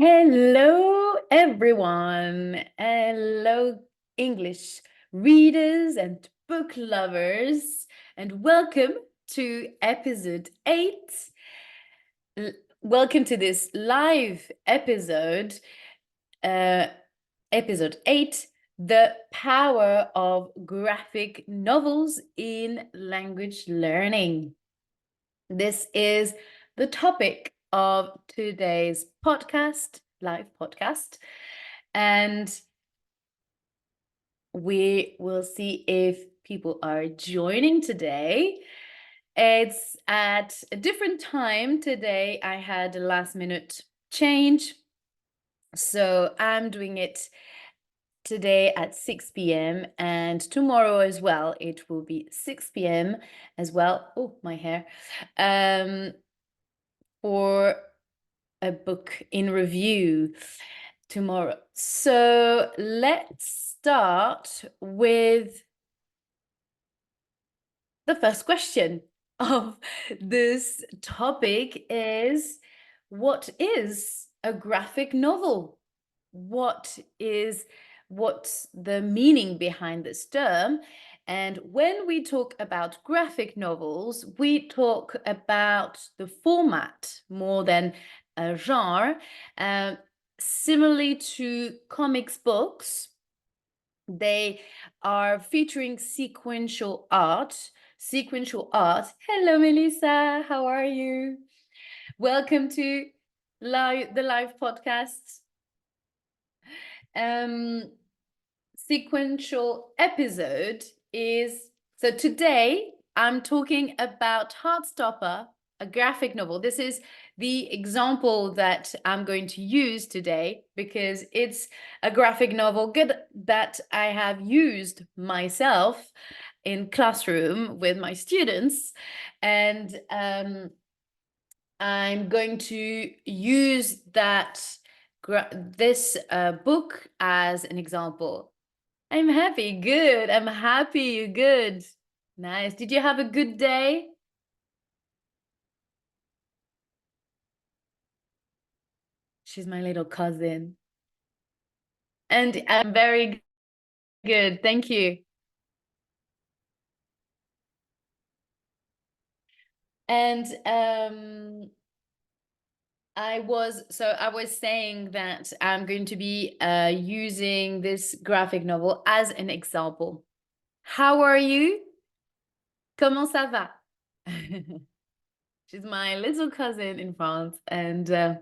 Hello, everyone. Hello, English readers and book lovers, and welcome to episode 8. Welcome to this live episode, uh, episode 8, The Power of Graphic Novels in Language Learning. This is the topic of today's podcast, live podcast, and we will see if people are joining today. It's at a different time today. I had a last minute change, so I'm doing it today at 6 p.m. and tomorrow as well. It will be 6 p.m. as well. Oh, my hair. For a book in review tomorrow. So let's start with the first question of this topic is, what is a graphic novel? What's the meaning behind this term? And when we talk about graphic novels, we talk about the format more than a genre. Similarly to comics books, they are featuring sequential art. Sequential art. Hello, Melissa. How are you? Welcome to the live podcast. Sequential episode is, so today I'm talking about Heartstopper, a graphic novel. This is the example that I'm going to use today because it's a graphic novel that I have used myself in classroom with my students, and I'm going to use this book as an example. I'm happy. Good. I'm happy. You're good. Nice. Did you have a good day? She's my little cousin. And I'm very good. Thank you. And I was saying that I'm going to be using this graphic novel as an example. How are you? Comment ça va? She's my little cousin in France, and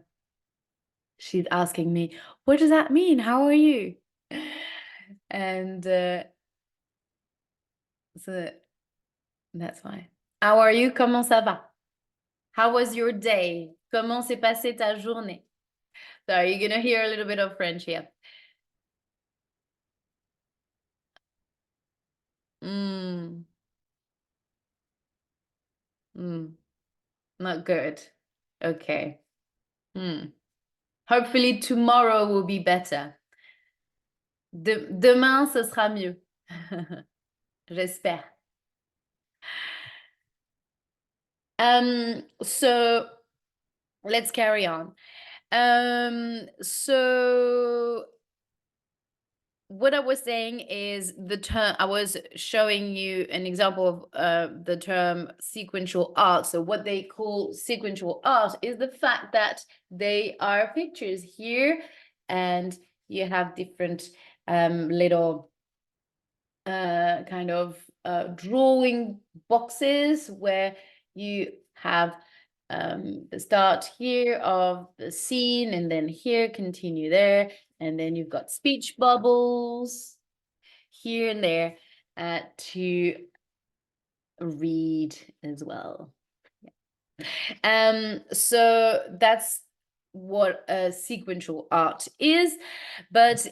she's asking me, what does that mean? How are you? And so that's why. How are you? Comment ça va? How was your day? Comment s'est passée ta journée? So you're gonna hear a little bit of French here. Mm, not good. Okay. Hopefully tomorrow will be better. Demain, ce sera mieux. J'espère. So let's carry on. So what I was saying is the term, I was showing you an example of the term sequential art. So what they call sequential art is the fact that they are pictures here, and you have different little kind of drawing boxes where you have the start here of the scene, and then here, continue there, and then you've got speech bubbles here and there to read as well. So that's what a sequential art is, but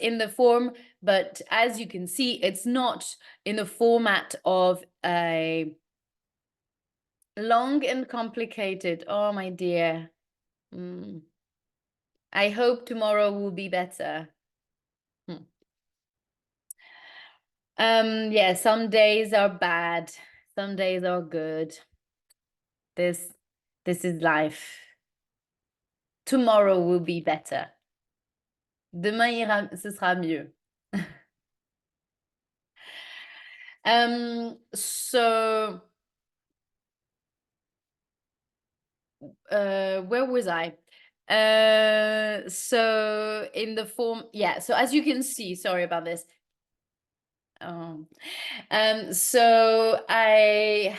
as you can see, it's not in the format of a long and complicated. Oh, my dear. I hope tomorrow will be better. Yeah, some days are bad, some days are good. This is life. Tomorrow will be better. Demain ce sera mieux. So where was I? So in the form, yeah, so as you can see, sorry about this. So I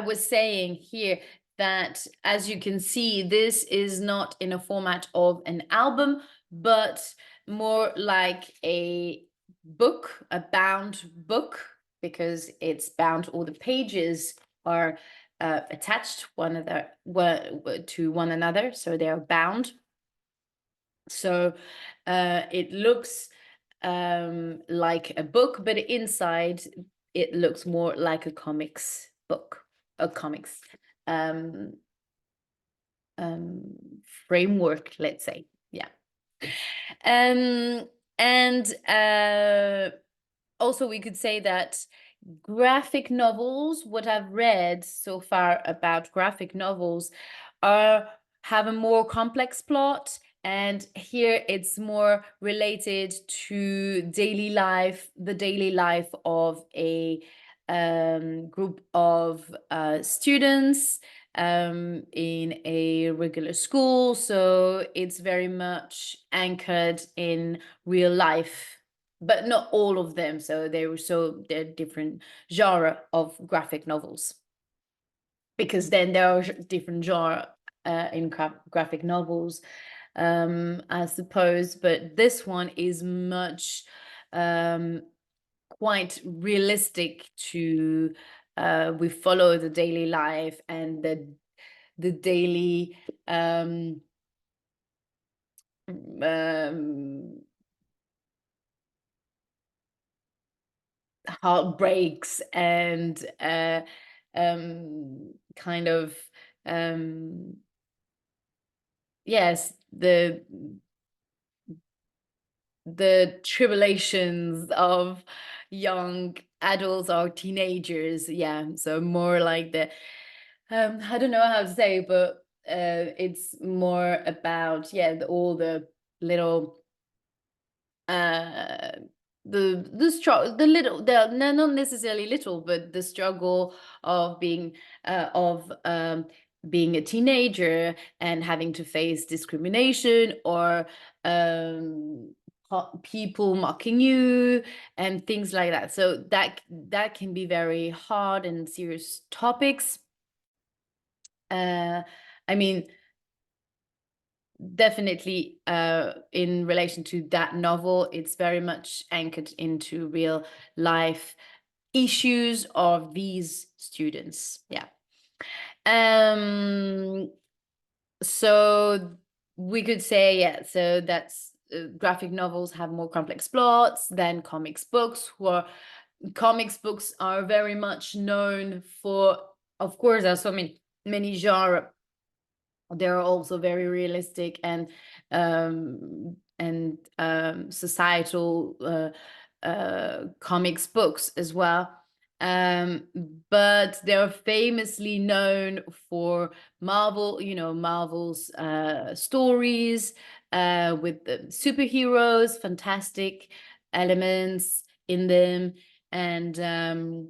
was saying here that, as you can see, this is not in a format of an album, but more like a book, a bound book, because it's bound, all the pages are attached to one another, so they're bound. So it looks like a book, but inside it looks more like a comics book, a comics um, um, framework, let's say. Yeah. And also we could say that graphic novels, what I've read so far about graphic novels, have a more complex plot. And here it's more related to daily life, the daily life of a group of students in a regular school. So it's very much anchored in real life, but not all of them. So they're different genre of graphic novels, because then there are different genre in graphic novels, I suppose. But this one is much quite realistic to we follow the daily life and the daily um heartbreaks and kind of yes, the tribulations of young adults or teenagers. Yeah, so more like the I don't know how to say, but it's more about, yeah, all the little uh the little, no, not necessarily little, but the struggle of being a teenager and having to face discrimination, or um people mocking you and things like that. So that can be very hard and serious topics. I mean, definitely in relation to that novel, it's very much anchored into real life issues of these students. Yeah. um so we could say, yeah, so that's graphic novels have more complex plots than comics books are very much known for, of course, there are so many genres. They're also very realistic and societal comics books as well. Um, but they're famously known for Marvel, Marvel's stories with the superheroes, fantastic elements in them, and the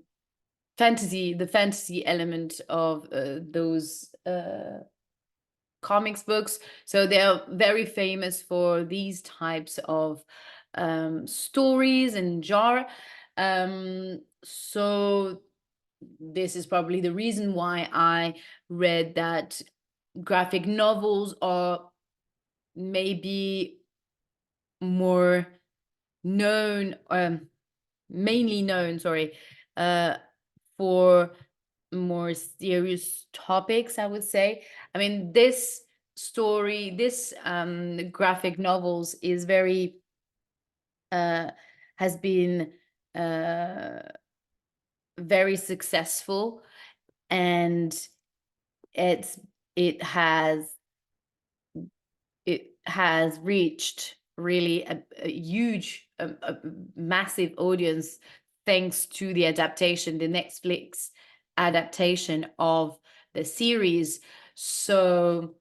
fantasy element of those comics books. So they're very famous for these types of stories and genre. So this is probably the reason why I read that graphic novels are maybe more known, mainly known, sorry, for more serious topics, I would say. I mean, this graphic novels is very has been uh very successful, and it's it has it has reached really a huge a massive audience, thanks to the Netflix adaptation of the series. So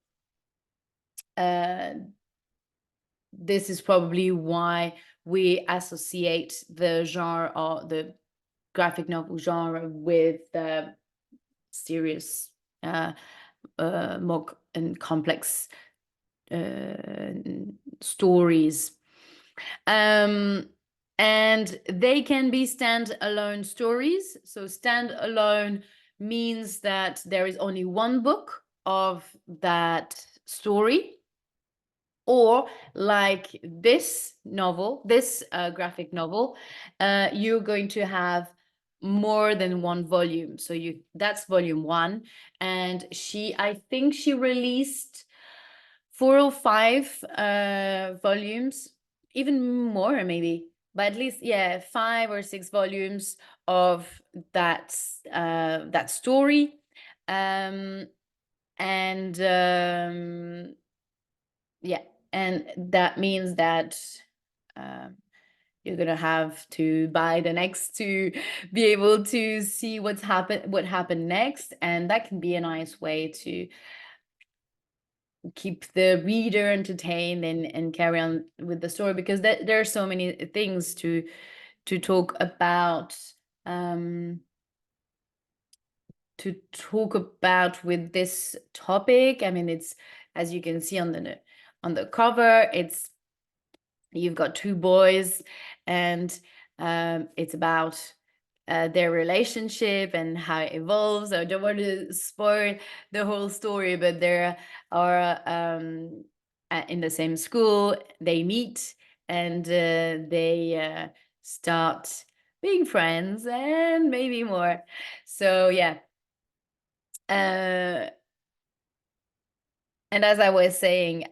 this is probably why we associate the genre or the graphic novel genre with the serious, more and complex stories. And they can be standalone stories. So standalone means that there is only one book of that story, or like this novel, this graphic novel, you're going to have more than one volume. So that's volume one. And I think she released 4 or 5 volumes, even more maybe, but at least, yeah, 5 or 6 volumes of that story. And yeah, and that means that um, you're gonna have to buy the next to be able to see what happened next, and that can be a nice way to keep the reader entertained and carry on with the story, because there are so many things to talk about, um with this topic. I mean, it's, as you can see on the cover, you've got 2 boys, and it's about their relationship and how it evolves. I don't want to spoil the whole story, but they are in the same school. They meet, and they start being friends, and maybe more. So yeah. Uh, and as I was saying,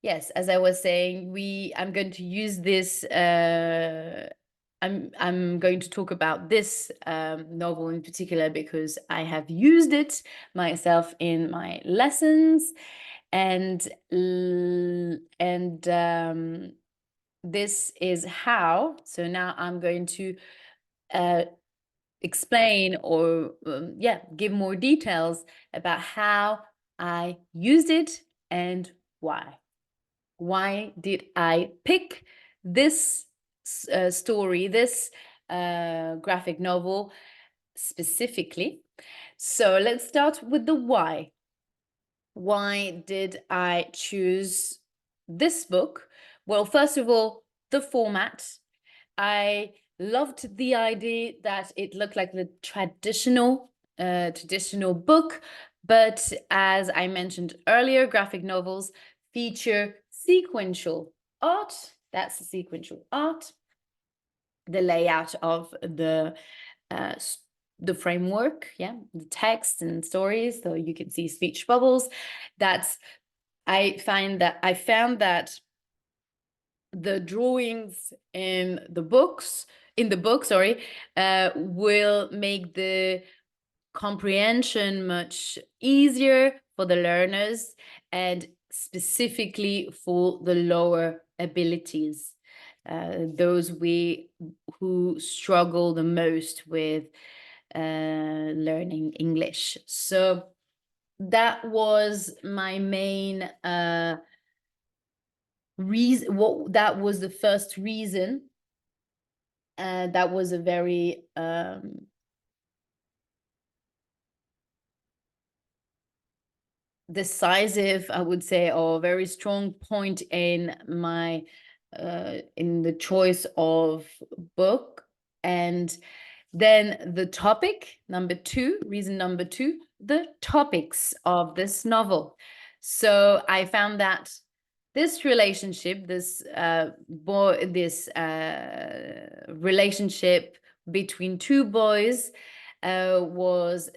yes, as I was saying, I'm going to use this. I'm going to talk about this novel in particular because I have used it myself in my lessons, and this is how. So now I'm going to explain, or give more details about how I used it and why. Why did I pick this story, this graphic novel specifically? So let's start with the why. Why did I choose this book? Well, first of all, the format. I loved the idea that it looked like the traditional book, but as I mentioned earlier, graphic novels feature sequential art. That's the sequential art, the layout of uh, the framework, yeah, the text and stories. So you can see speech bubbles. I found that the drawings in the book, sorry, will make the comprehension much easier for the learners, and specifically for the lower abilities, those who struggle the most with learning English. So that was my main reason. That was the first reason. That was a very decisive, I would say, or very strong point in the choice of book. And then the topic, reason number 2, the topics of this novel. So I found that this relationship, this relationship between 2 boys was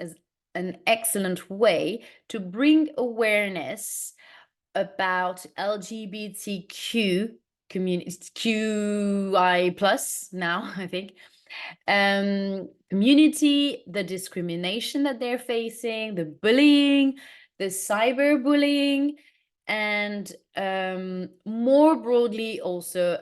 an excellent way to bring awareness about LGBTQ community, QI plus now, I think, community, the discrimination that they're facing, the bullying, the cyberbullying, and more broadly also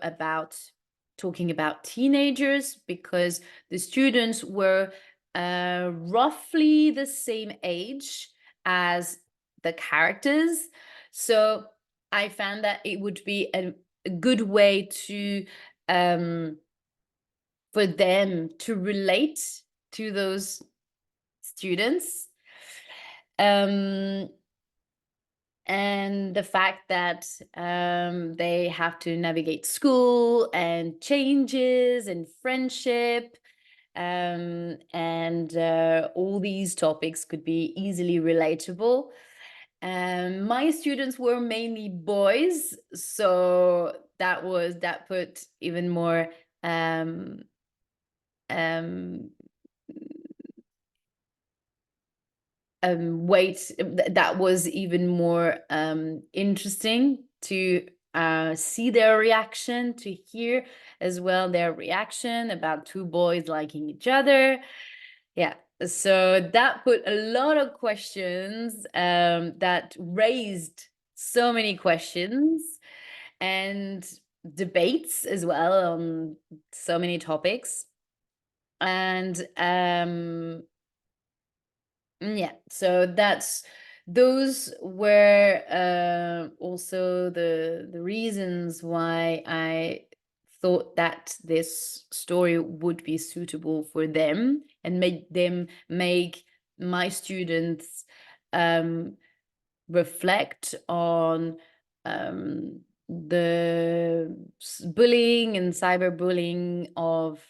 talking about teenagers, because the students were roughly the same age as the characters. So I found that it would be a good way to for them to relate to those students. And the fact that they have to navigate school and changes and friendship, and all these topics could be easily relatable. My students were mainly boys, so that put even more um, um, weight. That was even more interesting to see their reaction, to hear as well their reaction about two boys liking each other. Yeah, so that put a lot of questions, that raised so many questions and debates as well on so many topics. And yeah, so those were also the reasons why I thought that this story would be suitable for them and make my students um, reflect on the bullying and cyberbullying of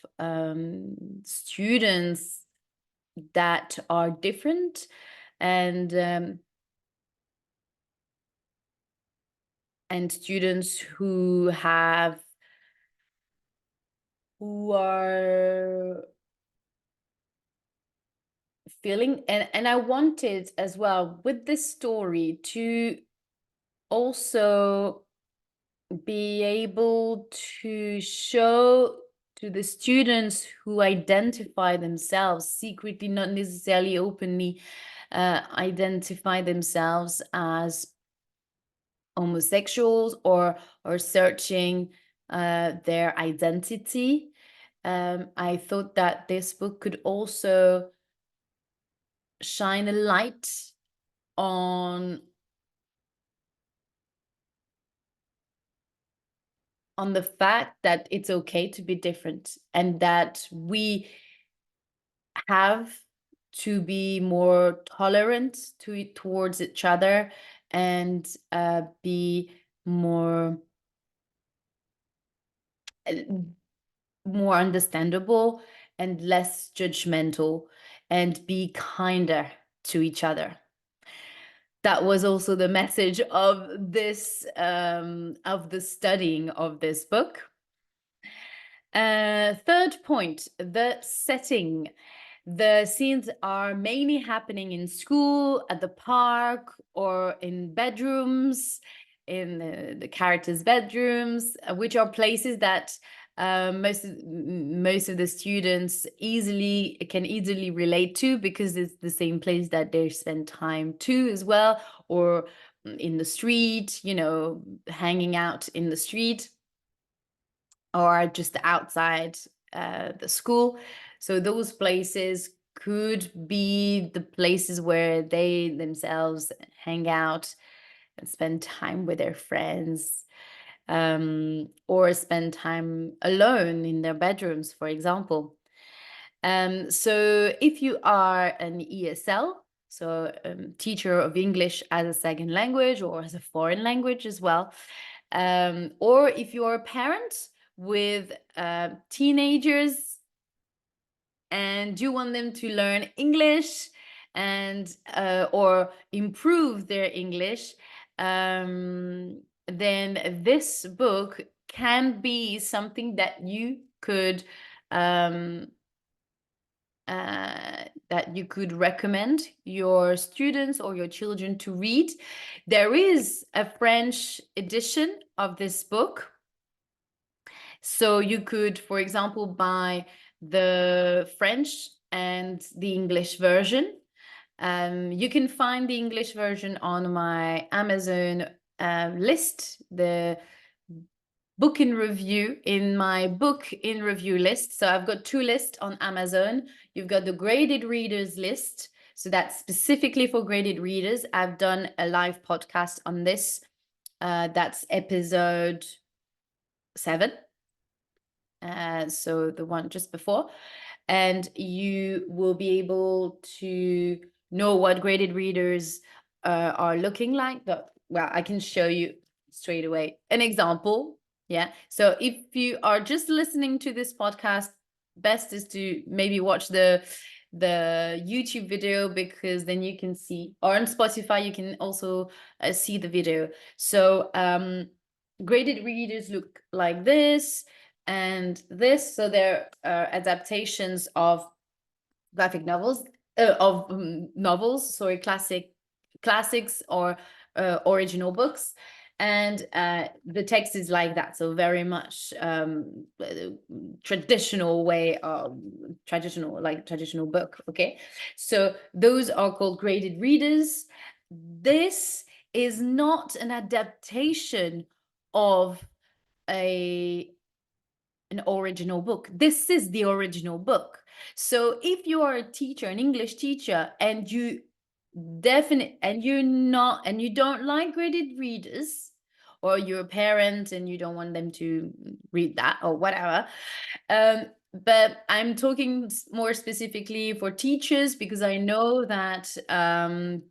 students that are different, and students who are feeling, and I wanted as well with this story to also be able to show to the students who identify themselves secretly, not necessarily openly, identify themselves as homosexuals or searching their identity. I thought that this book could also shine a light on the fact that it's okay to be different and that we have to be more tolerant towards each other, and be more uh, more understandable and less judgmental, and be kinder to each other. That was also the message of this of the studying of this book. Third point, the setting. The scenes are mainly happening in school, at the park, or in bedrooms, in the characters' bedrooms, which are places that most of the students can easily relate to, because it's the same place that they spend time too as well, or in the street, hanging out in the street, or just outside the school. So those places could be the places where they themselves hang out and spend time with their friends, or spend time alone in their bedrooms, for example. So if you are an ESL, so teacher of English as a second language or as a foreign language as well, or if you're a parent with teenagers and you want them to learn English and or improve their English, then this book can be something that you could recommend your students or your children to read. There is a French edition of this book. So you could, for example, buy the French and the English version. You can find the English version on my Amazon list, the book in review, in my book in review list. So I've got two lists on Amazon. You've got the graded readers list. So that's specifically for graded readers. I've done a live podcast on this That's episode 7. So the one just before. And you will be able to know what graded readers are looking like. But well, I can show you straight away an example. Yeah. So if you are just listening to this podcast, best is to maybe watch the YouTube video, because then you can see, or on Spotify you can also see the video. So graded readers look like this and this. So they're adaptations of graphic novels, novels, sorry, classics or original books. And the text is like that, so very much traditional way of traditional book. Okay, so those are called graded readers. This is not an adaptation of a an original book. This is the original book. So if you are a teacher, an English teacher, and you don't like graded readers, or you're a parent and you don't want them to read that or whatever, but I'm talking more specifically for teachers, because I know that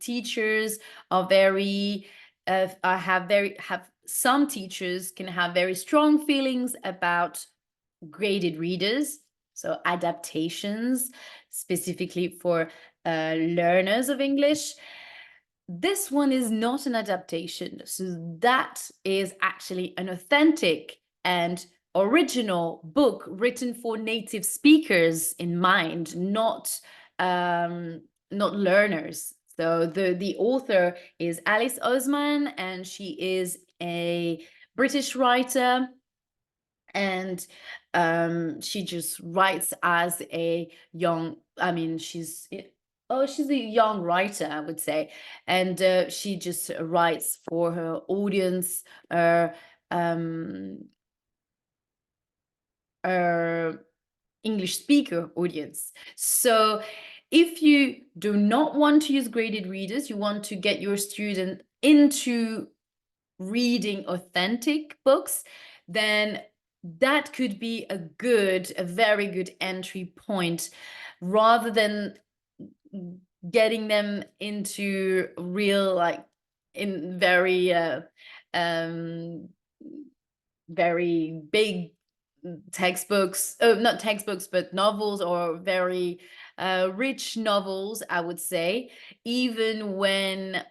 teachers are very have some teachers can have very strong feelings about graded readers, so adaptations specifically for learners of English. This one is not an adaptation, so that is actually an authentic and original book written for native speakers in mind, not learners. So the author is Alice Oseman, and she is a British writer, and she just writes as a young, I mean, she's a young writer, I would say. And she just writes for her audience, um English speaker audience. So if you do not want to use graded readers, you want to get your student into reading authentic books, then that could be a very good entry point, rather than getting them into real, like, in um very big textbooks, not textbooks, but novels, or very rich novels, I would say. Even when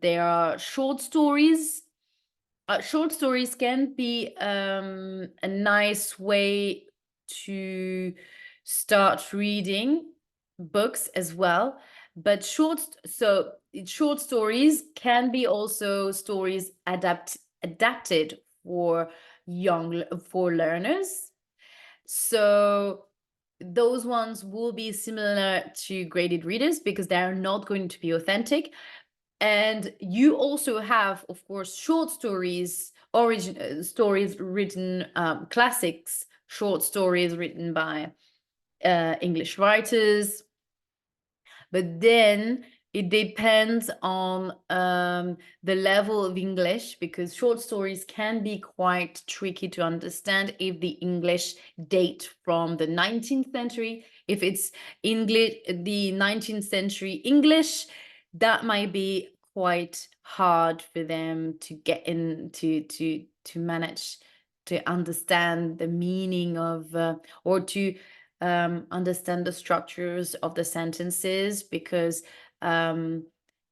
there are short stories, short stories can be a nice way to start reading books as well. But short stories can be also stories adapted for for learners. So those ones will be similar to graded readers, because they are not going to be authentic. And you also have, of course, short stories, stories written, classics, short stories written by English writers. But then it depends on the level of English, because short stories can be quite tricky to understand if the English date from the 19th century. If it's English, the 19th century English, that might be quite hard for them to get to manage to understand the meaning of, or to understand the structures of the sentences, because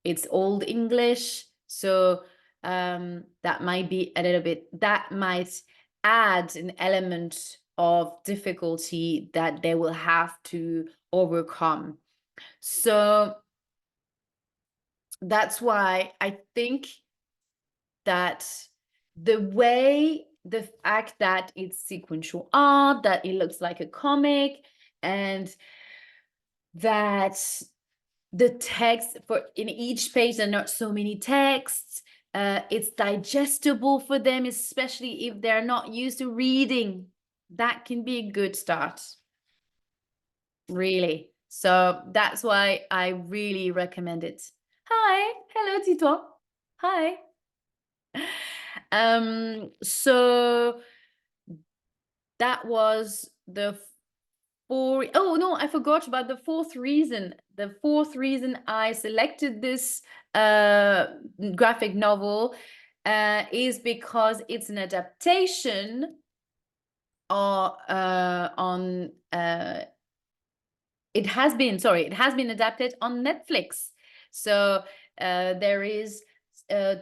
it's Old English. So that might be a little bit, that might add an element of difficulty that they will have to overcome. So that's why I think that the fact that it's sequential art, that it looks like a comic, and that the text for in each page there are not so many texts, it's digestible for them, especially if they're not used to reading. That can be a good start, really. So that's why I really recommend it. Hi, hello Tito. Hi. So that was the four. Oh no, I forgot about the fourth reason. The fourth reason I selected this graphic novel is because it's an adaptation on it has been adapted on Netflix. So there is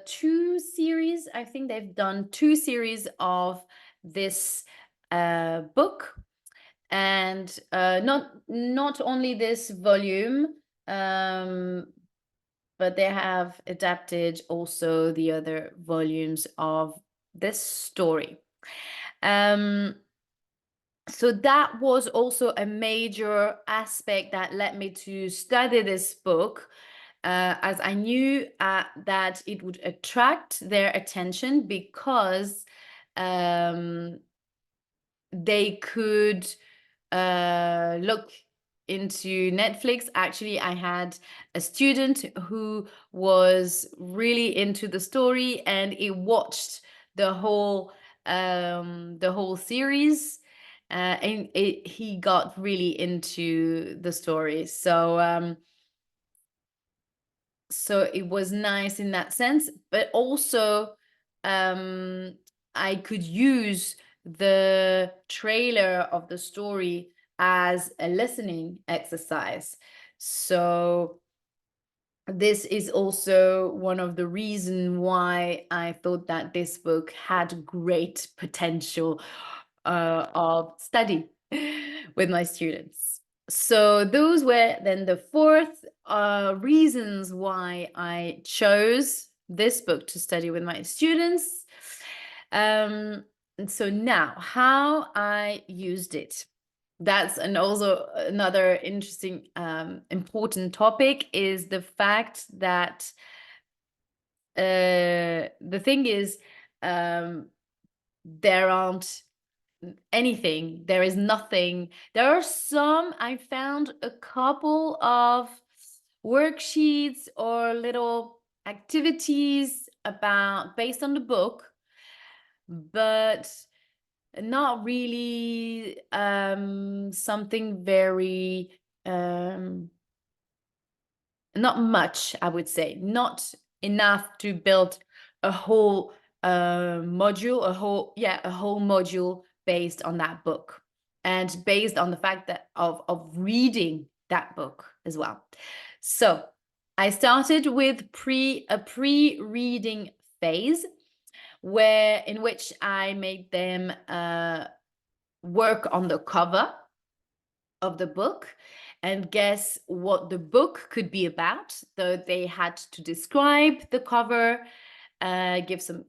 two series. I think they've done two series of this book, and not only this volume, but they have adapted also the other volumes of this story. So that was also a major aspect that led me to study this book, as I knew that it would attract their attention because they could look into Netflix. Actually, I had a student who was really into the story, and he watched the whole series, and he got really into the story. So it was nice in that sense, but also I could use the trailer of the story as a listening exercise. So this is also one of the reasons why I thought that this book had great potential of study with my students. So those were then the fourth reasons why I chose this book to study with my students. And so now, how I used it. That's also another interesting, important topic, is the fact that the thing is, there aren't anything. There is nothing. There are some, I found a couple of worksheets or little activities based on the book, but not really something very not much, I would say. Not enough to build a whole module, a whole module based on that book, and based on the fact that of reading that book as well. So I started with a pre-reading phase, in which I made them work on the cover of the book and guess what the book could be about. So they had to describe the cover, give some,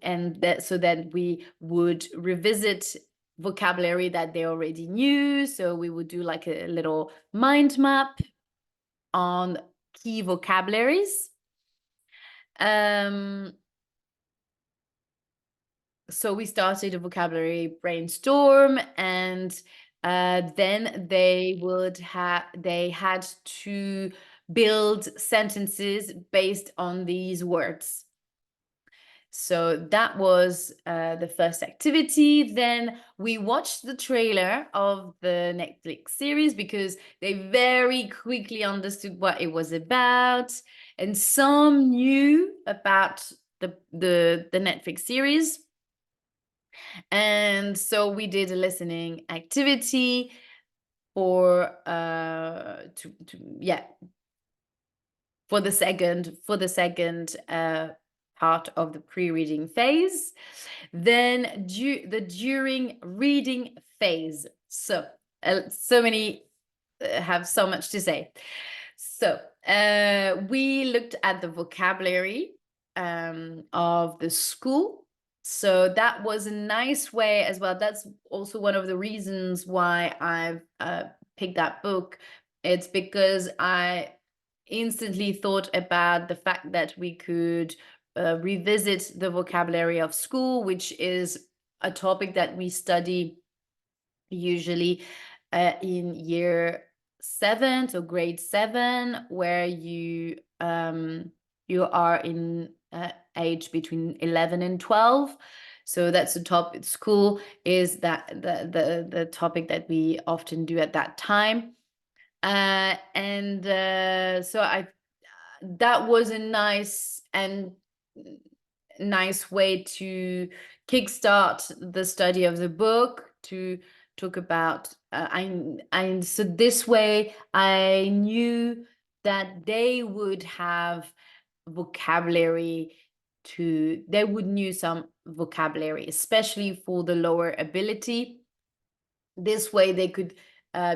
so then we would revisit vocabulary that they already knew. So we would do like a little mind map on key vocabularies. So we started a vocabulary brainstorm, and then they had to build sentences based on these words. So that was the first activity. Then we watched the trailer of the Netflix series because they very quickly understood what it was about, and some knew about the Netflix series. And so we did a listening activity for the second part of the pre-reading phase. Then the during reading phase. So many have so much to say. So we looked at the vocabulary of the school. So that was a nice way as well. That's also one of the reasons why I've picked that book. It's because I instantly thought about the fact that we could revisit the vocabulary of school, which is a topic that we study usually in year 7, so grade 7, where you are in age between 11 and 12. So that's the topic. School is that the topic that we often do at that time. And so I that was a nice way to kickstart the study of the book, to talk about I so this way I knew that they would have vocabulary, they would know some vocabulary, especially for the lower ability. This way they could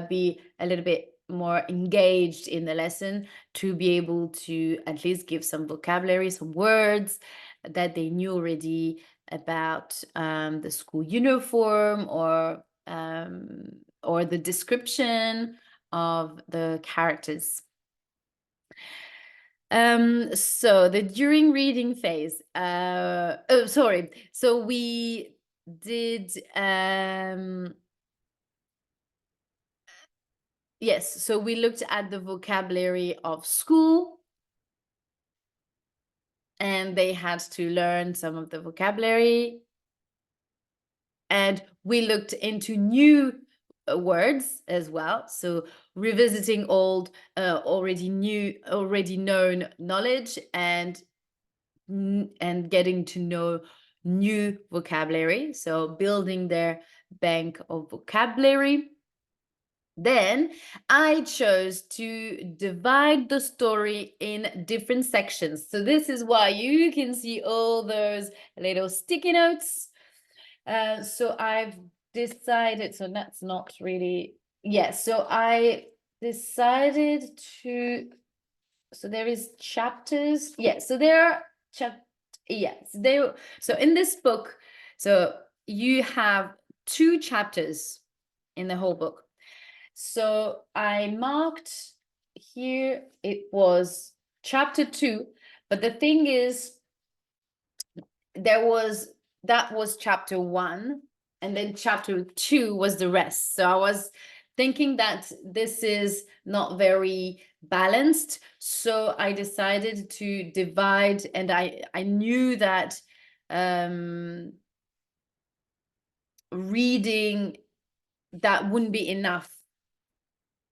be a little bit more engaged in the lesson, to be able to at least give some vocabulary, some words that they knew already about the school uniform, or the description of the characters. So the during reading phase, oh, sorry. So we did, yes, so we looked at the vocabulary of school, and they had to learn some of the vocabulary. And we looked into new words as well. So revisiting old, already known knowledge, and getting to know new vocabulary. So building their bank of vocabulary. Then I chose to divide the story in different sections. So this is why you can see all those little sticky notes. So I've decided, so that's not really, yes. So I decided to, so there is chapters. Yes, so there are yes, so in this book, so you have 2 chapters in the whole book. So I marked here, it was chapter 2, but the thing is, that was chapter 1, and then chapter 2 was the rest. So I was thinking that this is not very balanced, so I decided to divide, and I knew that reading, that wouldn't be enough,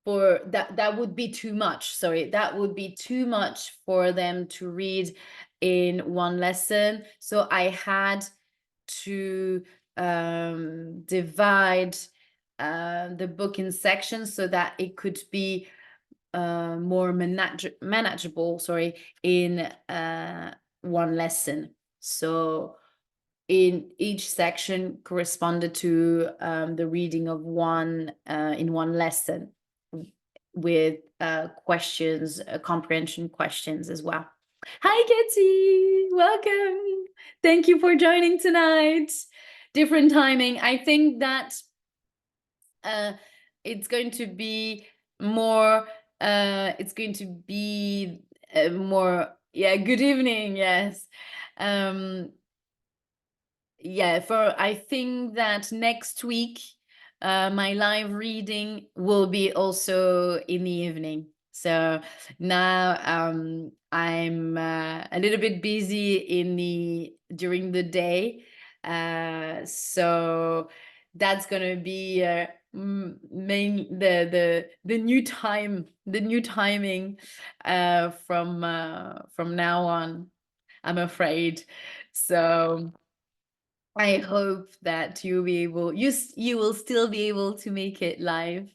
for that would be too much. Sorry, that would be too much for them to read in one lesson. So I had to divide the book in sections, so that it could be more manageable, sorry, in one lesson. So in each section corresponded to the reading of one in one lesson, with questions, comprehension questions as well. Hi, Katie, welcome. Thank you for joining tonight. Different timing. I think that it's going to be more, more, yeah, good evening, yes. Yeah, I think that next week, my live reading will be also in the evening. So now I'm a little bit busy during the day. So that's gonna be the new timing from now on, I'm afraid. So I hope that you will still be able to make it live.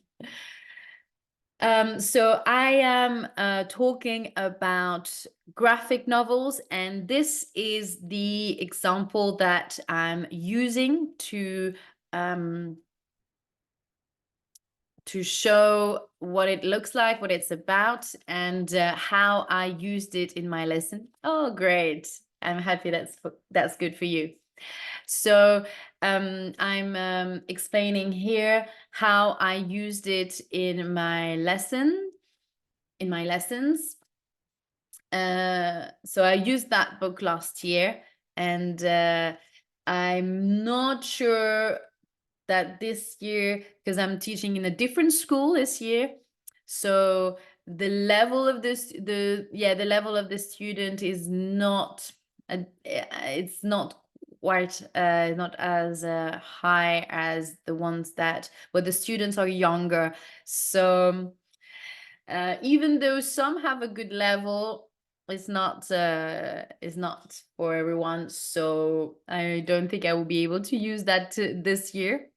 So I am talking about graphic novels, and this is the example that I'm using to show what it looks like, what it's about, and how I used it in my lesson. Oh, great. I'm happy that's good for you. So I'm explaining here how I used it in my lessons. So I used that book last year, and I'm not sure that this year, because I'm teaching in a different school this year, so the level of the level of the student is not it's not quite not as high as the ones that where the students are younger. So even though some have a good level, it's not for everyone. So I don't think I will be able to use that this year,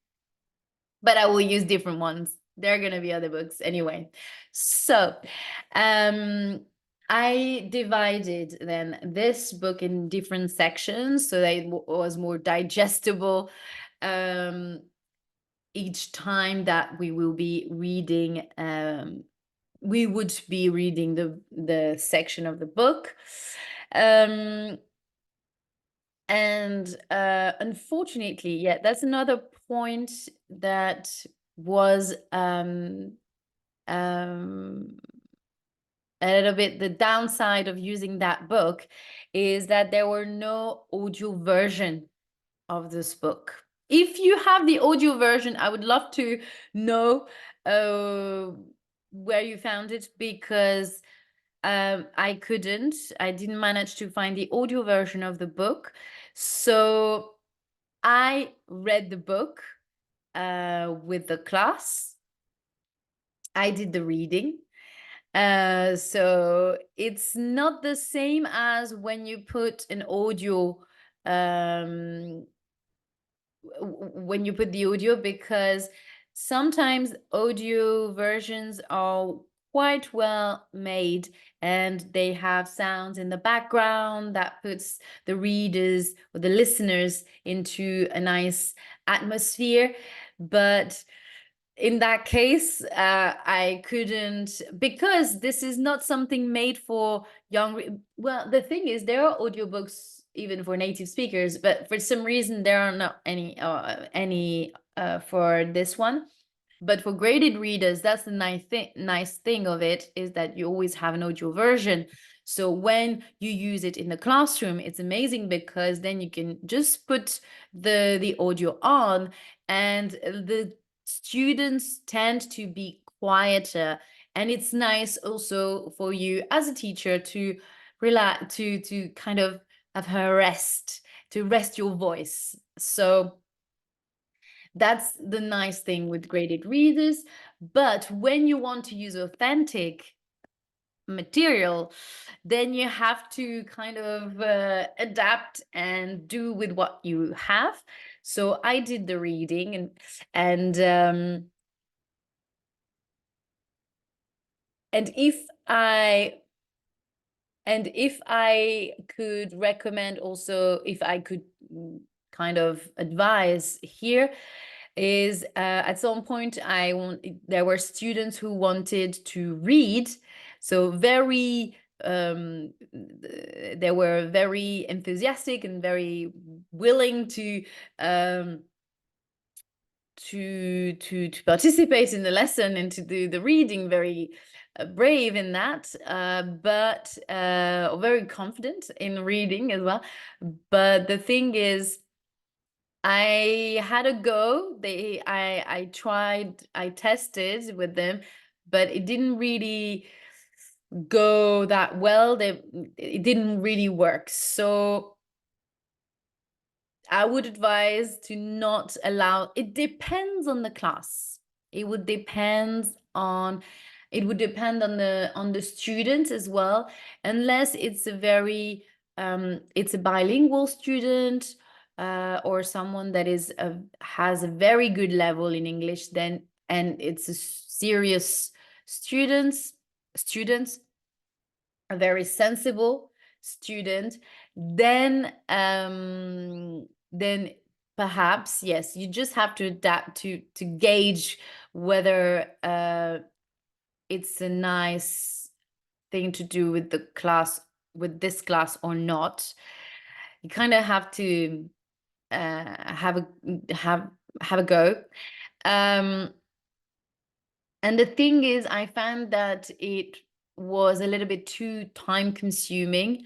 but I will use different ones. There are going to be other books anyway. So I divided then this book in different sections so that it was more digestible each time that we will be reading. We would be reading the section of the book. And unfortunately, yeah, that's another point that was um, a little bit the downside of using that book is that there were no audio version of this book. If you have the audio version, I would love to know where you found it, because I didn't manage to find the audio version of the book. So I read the book with the class. I did the reading. So it's not the same as when you put an audio, when you put the audio, because sometimes audio versions are quite well made and they have sounds in the background that puts the readers or the listeners into a nice atmosphere. But in that case, I couldn't, because this is not something made for well, the thing is, there are audiobooks even for native speakers, but for some reason there are not any for this one. But for graded readers, that's the nice thing of it, is that you always have an audio version. So when you use it in the classroom, it's amazing, because then you can just put the audio on, and the students tend to be quieter. And it's nice also for you as a teacher to relax, to kind of have her rest, to rest your voice. So that's the nice thing with graded readers. But when you want to use authentic material, then you have to kind of adapt and do with what you have. So I did the reading, and and if I if I could recommend also, if I could kind of advise here, is at some point there were students who wanted to read, so very they were very enthusiastic and very willing to participate in the lesson and to do the reading, very brave in that, but very confident in reading as well. But the thing is, I had a go. I tried, I tested with them, but it didn't really go that well. It didn't really work. So I would advise to not allow, it depends on the class. It would depend on the student as well, unless it's a very it's a bilingual student, or someone that has a very good level in English, then, and it's a serious students, a very sensible student, then perhaps, yes, you just have to adapt to gauge whether it's a nice thing to do with the class, with this class or not. You kind of have to have a go. And the thing is, I found that it was a little bit too time consuming.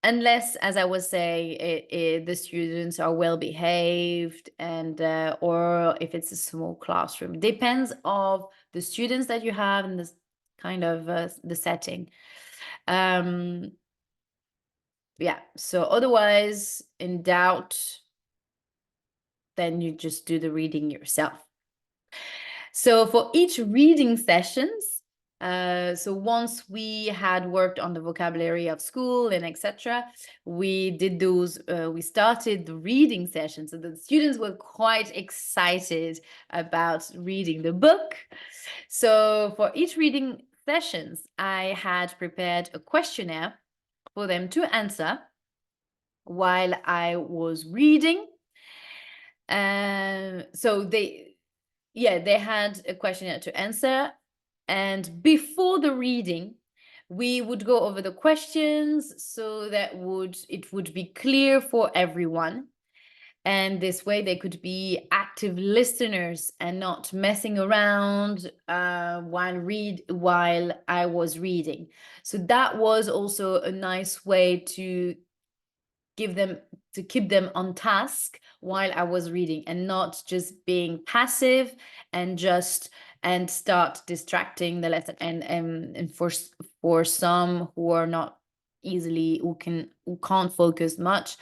Unless, as I was saying, the students are well behaved, and or if it's a small classroom. Depends of the students that you have and the kind of the setting. yeah, so otherwise, in doubt, then you just do the reading yourself. So for each reading sessions, so once we had worked on the vocabulary of school and etc., we did those, we started the reading sessions. So the students were quite excited about reading the book. So for each reading sessions, I had prepared a questionnaire for them to answer while I was reading. So they had a questionnaire to answer, and before the reading we would go over the questions so that it would be clear for everyone, and this way they could be active listeners and not messing around while I was reading. So that was also a nice way to keep them on task while I was reading, and not just being passive and start distracting the lesson, and for some who are not who can't focus much,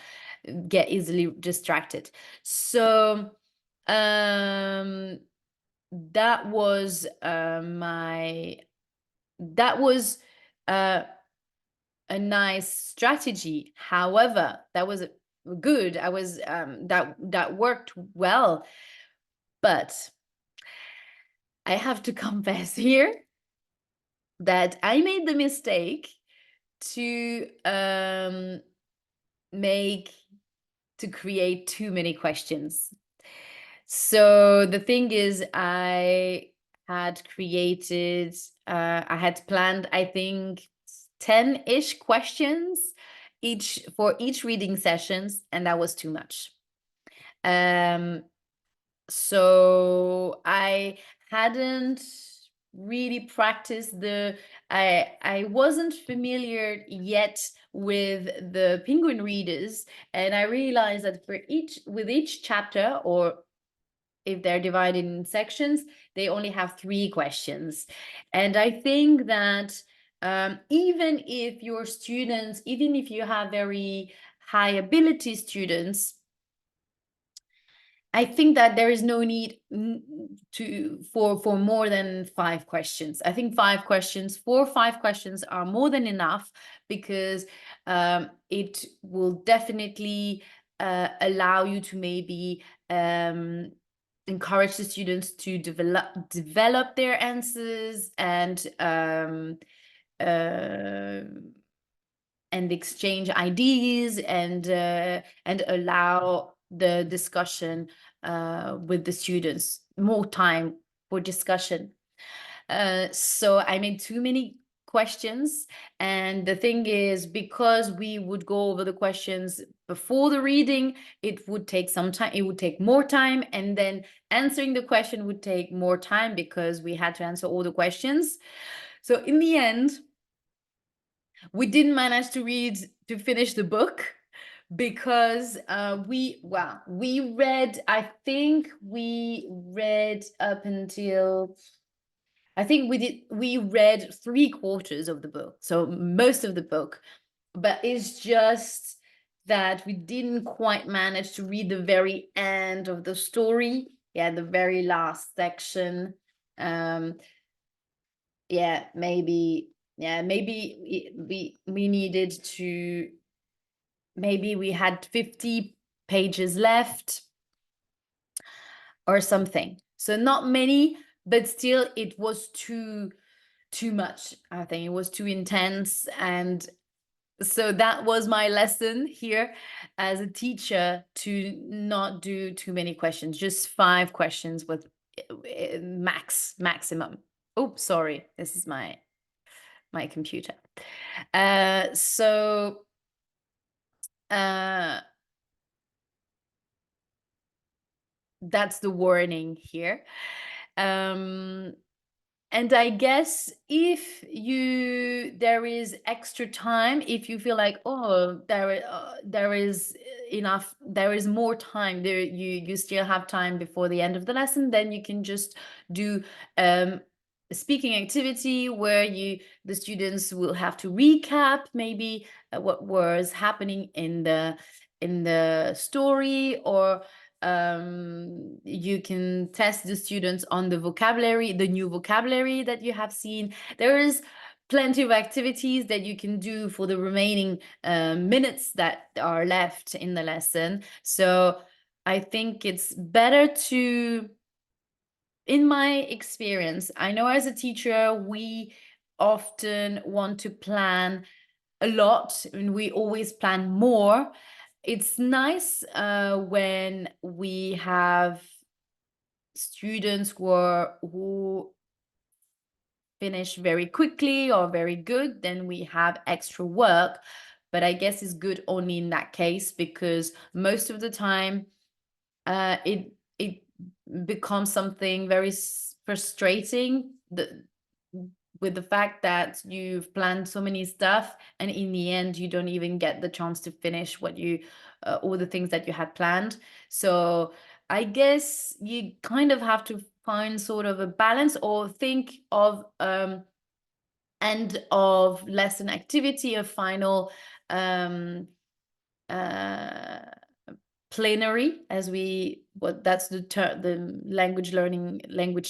get easily distracted. So that was that was uh a nice strategy. However, that was good. I was that worked well, but I have to confess here that I made the mistake to make to create too many questions. So the thing is, I had planned, I think, 10-ish questions for each reading sessions, and that was too much. So I hadn't really practiced I wasn't familiar yet with the penguin readers, and I realized that with each chapter, or if they're divided in sections, they only have 3 questions. And I think that even if you have very high ability students, I think that there is no need for more than 5 questions. I think 4 or 5 questions are more than enough, because it will definitely allow you to maybe encourage the students to develop their answers, uh, and exchange ideas, and allow the discussion with the students, more time for discussion. So I made too many questions, and the thing is, because we would go over the questions before the reading, it would take some time, it would take more time, and then answering the question would take more time because we had to answer all the questions. So in the end, we didn't manage to finish the book, because we read, I think we read up until, I think we read 3/4 of the book, so most of the book. But it's just that we didn't quite manage to read the very end of the story, the very last section. um maybe we needed to, maybe we had 50 pages left or something. So not many, but still it was too much. I think it was too intense. And so that was my lesson here as a teacher, to not do too many questions, just 5 questions with maximum. Oh, sorry, this is my computer. So that's the warning here. And I guess if there is extra time, if you feel like, oh, there is enough, there is more time there, you still have time before the end of the lesson, then you can just do speaking activity where the students will have to recap maybe what was happening in the story, or you can test the students on the vocabulary, the new vocabulary that you have seen. There is plenty of activities that you can do for the remaining minutes that are left in the lesson. So I think it's better to, in my experience, I know as a teacher, we often want to plan a lot and we always plan more. It's nice when we have students who finish very quickly or very good, then we have extra work. But I guess it's good only in that case, because most of the time it becomes something very frustrating, with the fact that you've planned so many stuff and in the end you don't even get the chance to finish what you all the things that you had planned. So I guess you kind of have to find sort of a balance, or think of end of lesson activity, a final um uh plenary, as that's the language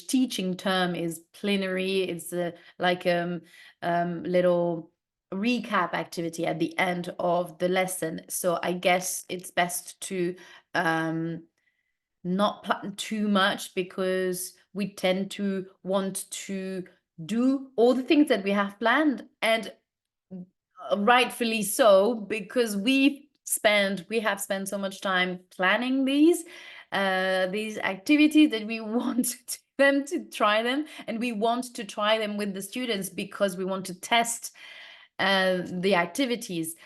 teaching term is plenary. It's like little recap activity at the end of the lesson. So I guess it's best to not plan too much, because we tend to want to do all the things that we have planned, and rightfully so, because we have spent so much time planning these activities, that we want them to try them, and we want to try them with the students because we want to test the activities.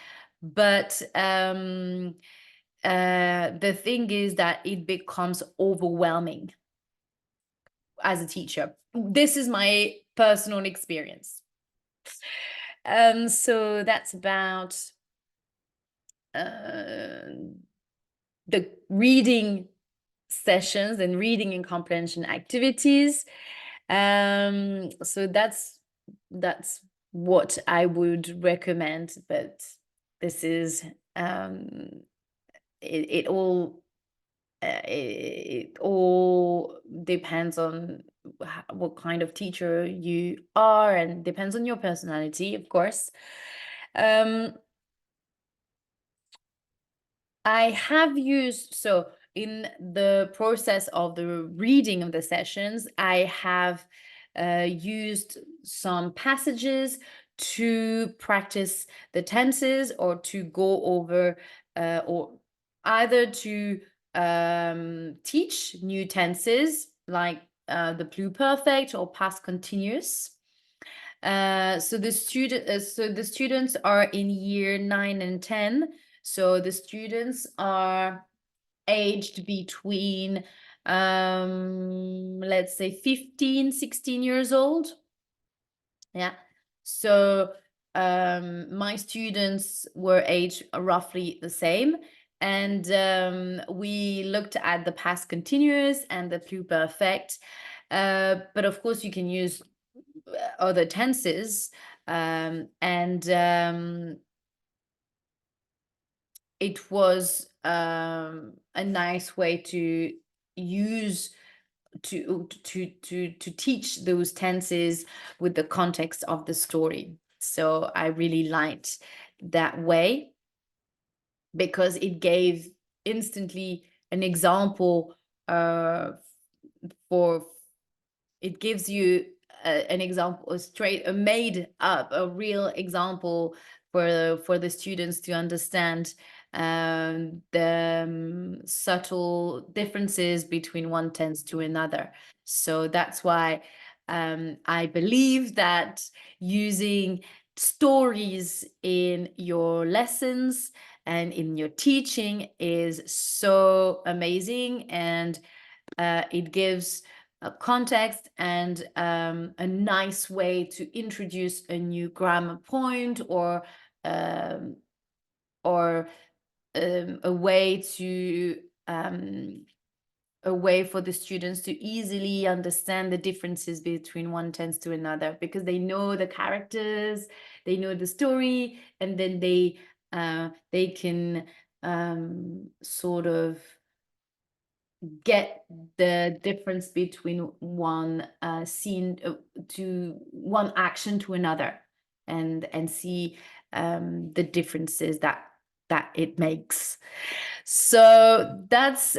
But the thing is that it becomes overwhelming as a teacher. This is my personal experience. So that's about the reading sessions and reading and comprehension activities. So that's what I would recommend. But this is it all it all depends on what kind of teacher you are, and depends on your personality, of course. I have used, so in the process of the reading of the sessions, I have used some passages to practice the tenses, or to go over, or either to teach new tenses, like the pluperfect or past continuous. So the students are in year 9 and 10. So the students are aged between let's say 15, 16 years old. Yeah. So my students were aged roughly the same, and we looked at the past continuous and the pluperfect. But of course you can use other tenses, and it was a nice way to use to teach those tenses with the context of the story. So I really liked that way, because it gave instantly an example for it gives you an example, a made up, a real example for the students to understand the subtle differences between one tense to another. So that's why I believe that using stories in your lessons and in your teaching is so amazing, and it gives a context and a nice way to introduce a new grammar point, or um, a way to a way for the students to easily understand the differences between one tense to another, because they know the characters, they know the story, and then they can sort of get the difference between one scene to one action to another, and see the differences that it makes. So that's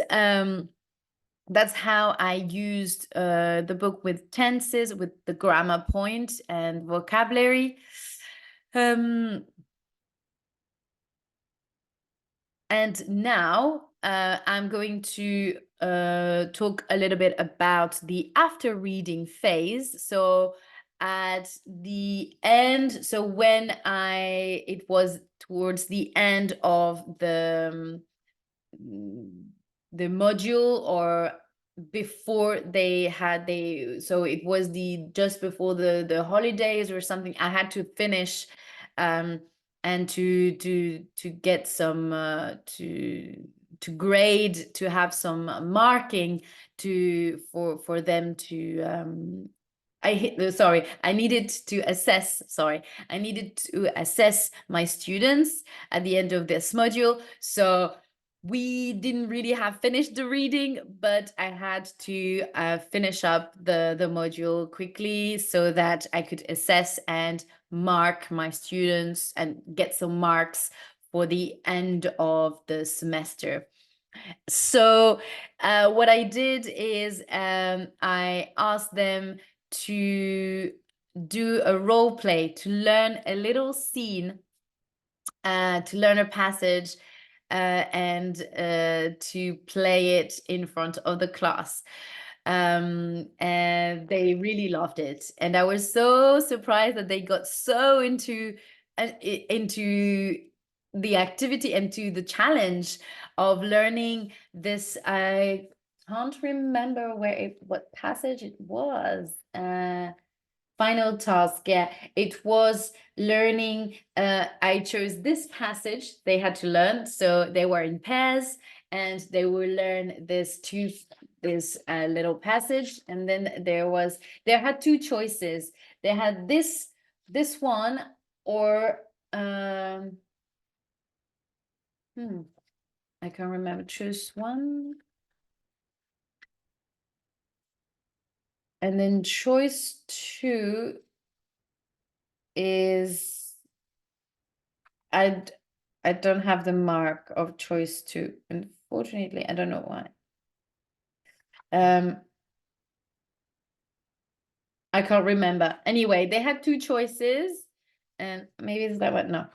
how I used the book with tenses, with the grammar point and vocabulary. And now I'm going to talk a little bit about the after reading phase. So at the end, so when it was towards the end of the module, or before so it was just before the holidays or something, I had to finish and to get some to grade, to have some marking for them to I needed to assess, I needed to assess my students at the end of this module. So we didn't really have finished the reading, but I had to finish up the module quickly so that I could assess and mark my students and get some marks for the end of the semester. So what I did is I asked them to do a role play, to learn a little scene, to learn a passage, and to play it in front of the class. And they really loved it. And I was so surprised that they got so into the activity and to the challenge of learning this. I can't remember what passage it was. Final task, yeah, it was learning. I chose this passage they had to learn, so they were in pairs and they will learn this little passage. And then they had two choices. They had this one, or I can't remember. Choose one. And then choice two is, I don't have the mark of choice two, unfortunately. I don't know why. I can't remember. Anyway, they had two choices, and maybe it's that one. No.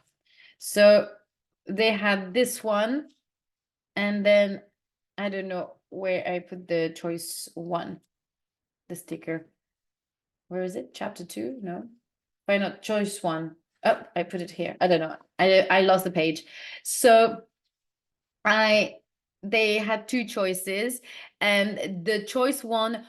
So they had this one, and then I don't know where I put the choice one, the sticker. Where is it? Chapter two? No. Why not choice one? Oh, I put it here. I don't know. I lost the page. So they had two choices, and the choice one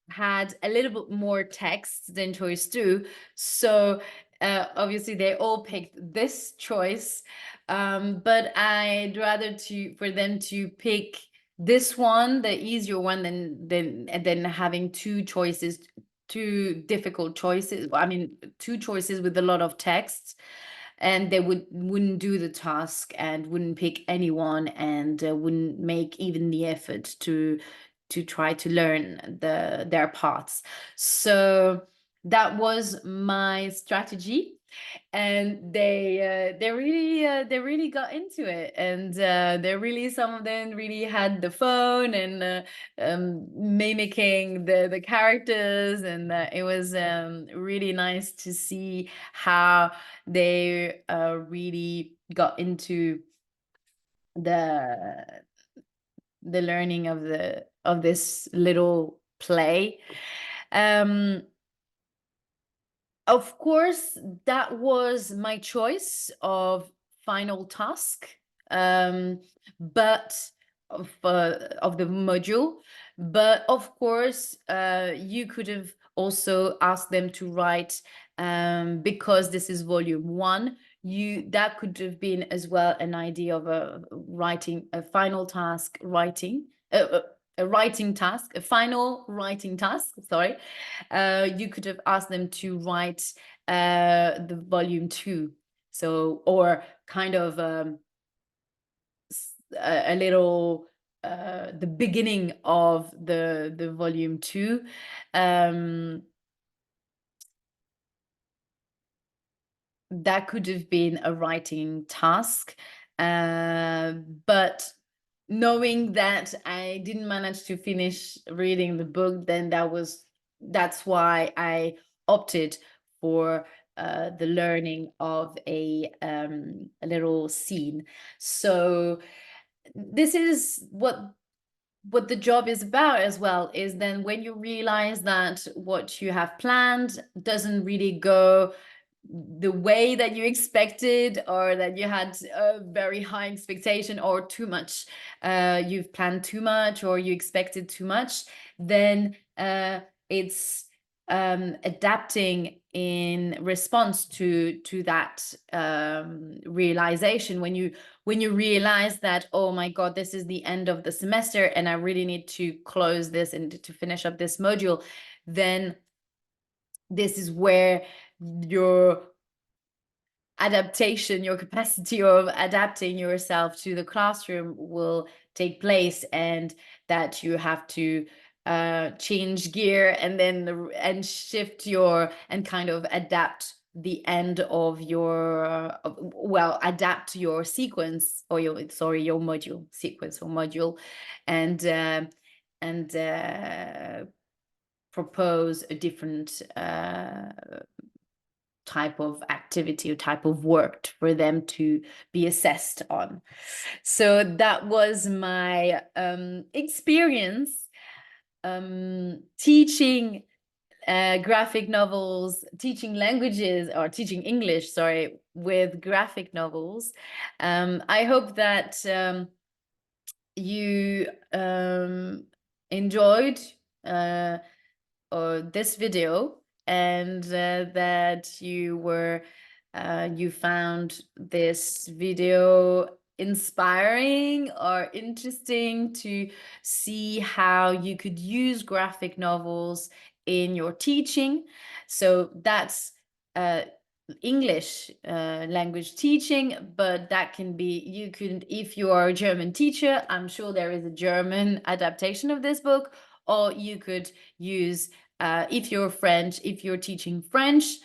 had a little bit more text than choice two. So obviously they all picked this choice, but I'd rather for them to pick this one, the easier one, than having two choices, two difficult choices. I mean, two choices with a lot of text, and they wouldn't do the task and wouldn't pick anyone, and wouldn't make even the effort to try to learn their parts. So that was my strategy, and they really got into it, and some of them really had the phone and mimicking the characters, and it was really nice to see how they really got into the learning of this little play. Of course, that was my choice of final task, but of the module. But of course, you could have also asked them to write, because this is volume one. That could have been as well an idea of writing a final task, writing a writing task, a final writing task, sorry, you could have asked them to write the volume 2. So, or kind of a little the beginning of the volume 2. That could have been a writing task, but knowing that I didn't manage to finish reading the book, then that's why I opted for the learning of a little scene. So this is what the job is about as well, is then when you realize that what you have planned doesn't really go the way that you expected, or that you had a very high expectation, or too much, you've planned too much, or you expected too much, then it's adapting in response to that realization. When you realize that, oh my God, this is the end of the semester and I really need to close this and to finish up this module, then this is where your adaptation, your capacity of adapting yourself to the classroom will take place, and that you have to change gear and then and shift your and kind of adapt the end of your well, adapt your sequence, or your module sequence or module, and propose a different type of activity or type of work for them to be assessed on. So that was my experience teaching graphic novels, teaching languages, or teaching English, sorry, with graphic novels. I hope that you enjoyed this video, and that you found this video inspiring or interesting to see how you could use graphic novels in your teaching. So that's English language teaching, but that can be, you could, if you are a German teacher, I'm sure there is a German adaptation of this book, or you could use, if you're French, if you're teaching French,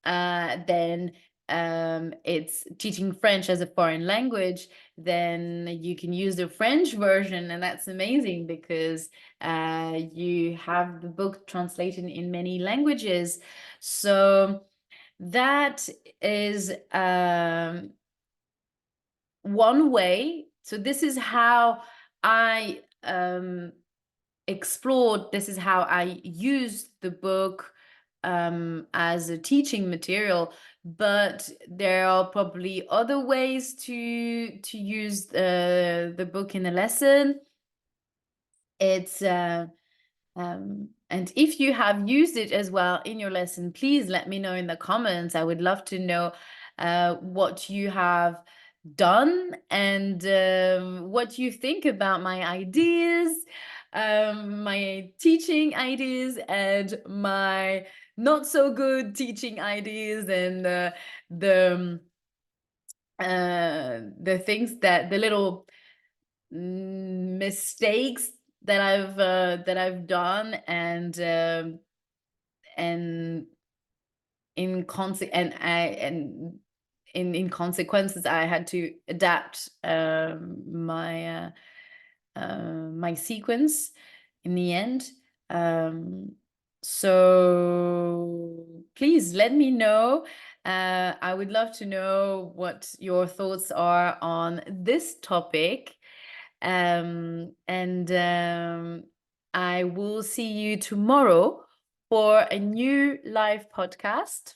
then it's teaching French as a foreign language, then you can use the French version, and that's amazing because you have the book translated in many languages. So that is one way. So this is how I explored, this is how I used the book as a teaching material, but there are probably other ways to use the book in a lesson. It's and if you have used it as well in your lesson, please let me know in the comments. I would love to know what you have done, and what you think about my ideas, my teaching ideas, and my not so good teaching ideas, and the things that the little mistakes that I've done, and in consequences I had to adapt my my sequence in the end. So please let me know. I would love to know what your thoughts are on this topic. And I will see you tomorrow for a new live podcast.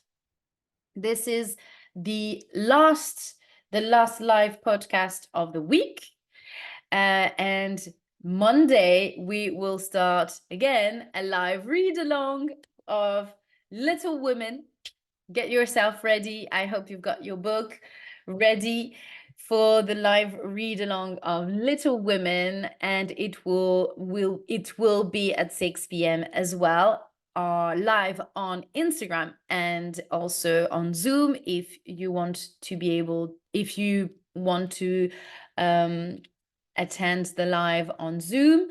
This is the last live podcast of the week. And Monday, we will start again a live read along of Little Women. Get yourself ready. I hope you've got your book ready for the live read along of Little Women, and it will be at 6 p.m. as well, live on Instagram and also on Zoom if you want to attend the live on Zoom.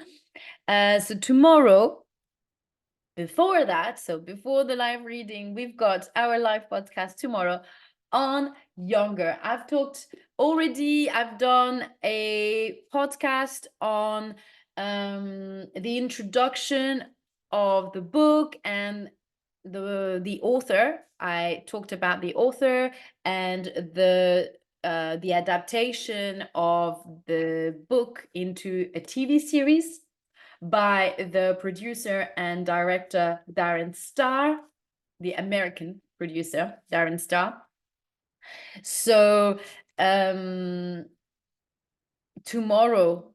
So tomorrow, before that, so before the live reading, we've got our live podcast tomorrow on younger. I've done a podcast on the introduction of the book and the author. I talked about the author and the adaptation of the book into a TV series by the producer and director Darren Star, the American producer Darren Star. So tomorrow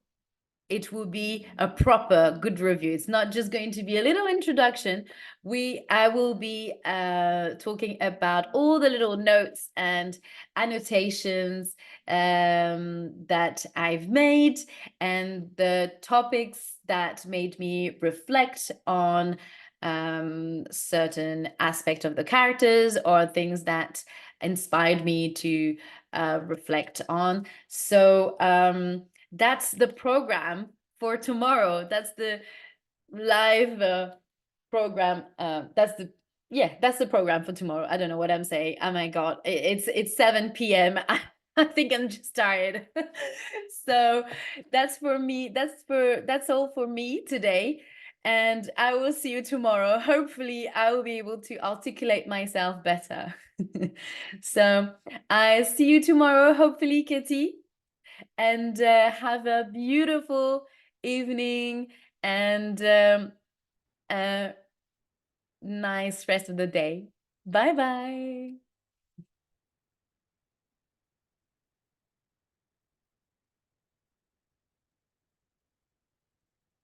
it will be a proper good review. It's not just going to be a little introduction. I will be talking about all the little notes and annotations that I've made and the topics that made me reflect on certain aspect of the characters or things that inspired me to reflect on. So that's the program for tomorrow. That's the live program. That's the program for tomorrow. I don't know what I'm saying. Oh my God, it's 7 p.m. I think I'm just tired. So that's for me. That's all for me today. And I will see you tomorrow. Hopefully, I will be able to articulate myself better. So I see you tomorrow, hopefully, Kitty, and have a beautiful evening and a nice rest of the day. Bye bye.